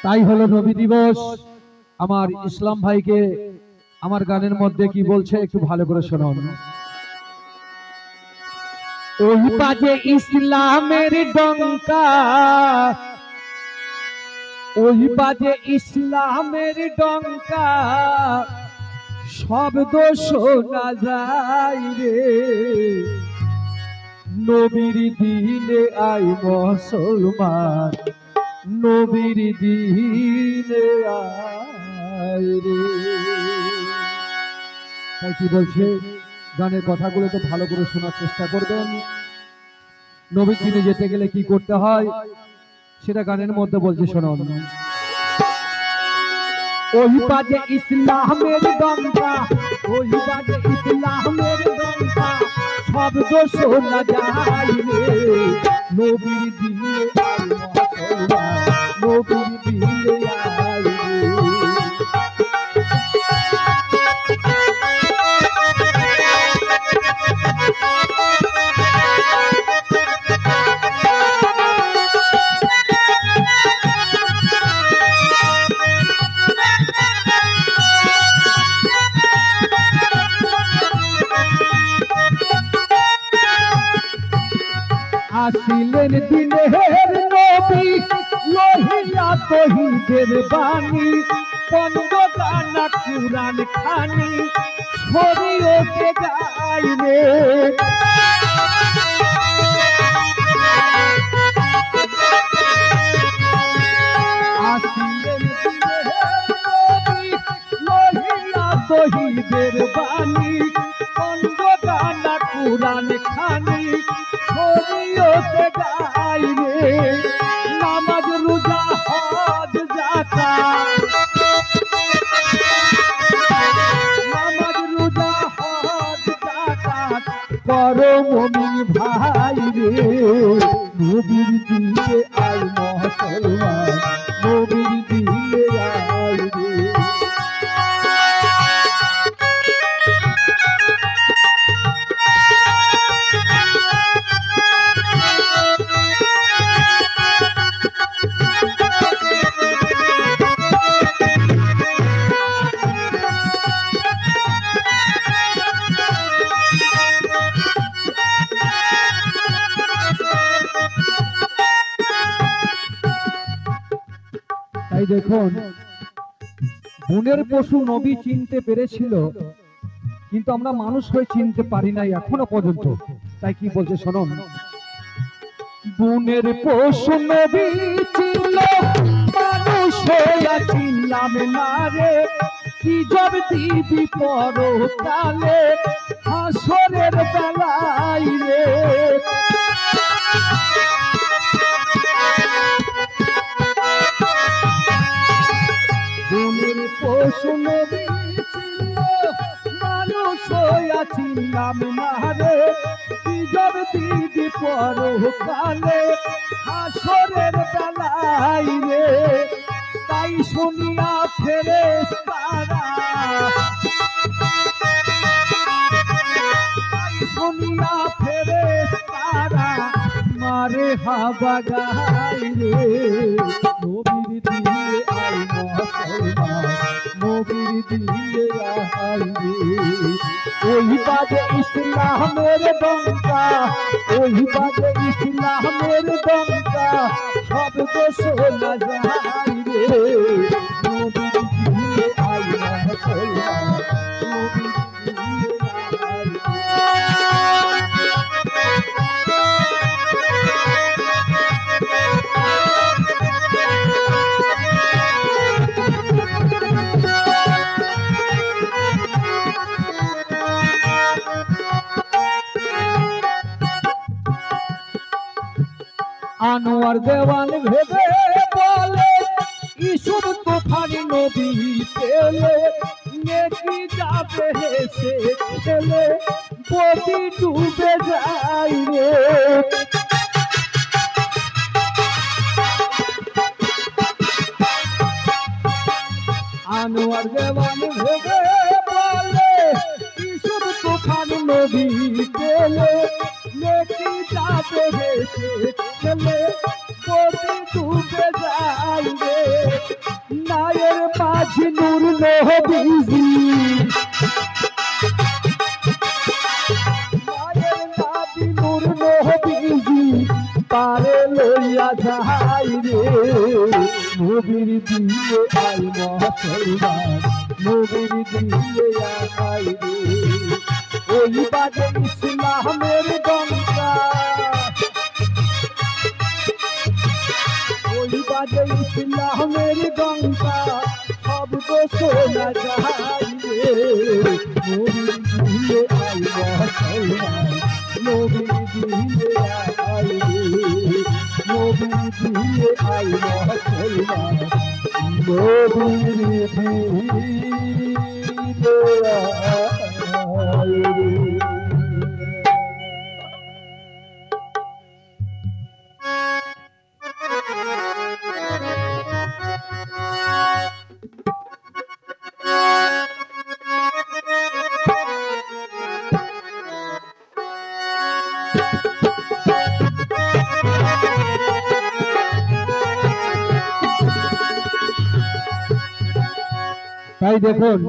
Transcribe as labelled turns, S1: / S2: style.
S1: তাই হলো নবী দিবস। আমার ইসলাম ভাইকে আমার গানের মধ্যে কি বলছে একটু ভালো করে শুনুন। ওই বাজে ইসলামের ডঙ্কা, ওই বাজে ইসলামের ডঙ্কা, শব্দ শোনা যায় রে। নবীর দিনে আই মুসলমান, নবীর দিনে আয় রে। তাই কি বলছে গানের কথাগুলো তো ভালো করে শোনার চেষ্টা করবেন। নবীর দিনে যেতে গেলে কি করতে হয় সেটা গানের মধ্যে বলছে শুনুন। ওই বাজে ইসলামের ডঙ্কা, ওই বাজে ইসলামের ডঙ্কা, শব্দ শোনা যায় রে। নবীর দিনে আয় মুসলমান, নবীর দিনে আয় রে। আসিলেন দিনের নবী, লহিয়া তহিদের বাণী, পঞ্চদানা কুরআন খানি, শরীয়তে গাই রে। আসিলেন দিনের নবী, লহিয়া তহিদের বাণী, পঞ্চদানা কুরআন খানি, শরীয়তে গাই রে। নামাজ রোজা হজ যাকাত, নামাজ রোজা হজ যাকাত করো মুমিন ভাই রে। নবীর দিনে আয় মুসলমান, নবীর দিনে আয় রে। তাই দেখুন, বনের পশু নবী চিনতে পেরেছিল, কিন্তু আমরা মানুষ হয়ে চিনতে পারি নাই এখনো পর্যন্ত। তাই কি বলছে শুনুন। বনের পশু নবী ছিল, মানুষ হয়ে চিনলাম না রে। কি জব দিবি পরকালে, হাসরের বেলায় রে। বনের পশু নবী ছিল, মানুষ হইয়া ছিলাম না রে। কি জব দিবি পরকালে, হাসরের বেলায় রে। তাই শুনিয়া ফেরেশতারা, তাই শুনিয়া ফেরেশতারা মারে হাবা গায় রে। নবীর দিনে আয় মুসলমান, নবীর দিনে আয় রে। ওই বাজে ইসলামের ডঙ্কা, ওই বাজে ইসলামের ডঙ্কা, শব্দ শোনা যায় রে। নবীর দিনে আয় মুসলমান, নবীর দিনে আয় রে। আনোয়ার দেওয়ান ভেবে বলে, ইসুর তুফানি নবী পেলে, নেকি যাবে হেসে খেলে, বদি ডুবে যায় রে। আনোয়ার দেওয়ান ভেবে বলে, ইসুর তুফানি নবী পেলে, নেকি যাবে হেসে খেলে, জগতে ডুবে যায় রে নায়ের মাঝি নূর নবীজি নায়ের নাবি নূর নবীজি পারে লইয়া যায় রে নবীর দিয়ে আই মুসলমান নবীর দিয়ে আই রে ওই বাজে ইসলামের ডঙ্কা ওই বাজে ইসলামের ডঙ্কা শব্দ শোনা যায় রে নবীর দিয়ে আই মুসলমান নবীর দিয়ে আই রে নবীর দিয়ে আই মুসলমান নবীর দিয়ে আই রে। তাই দেখুন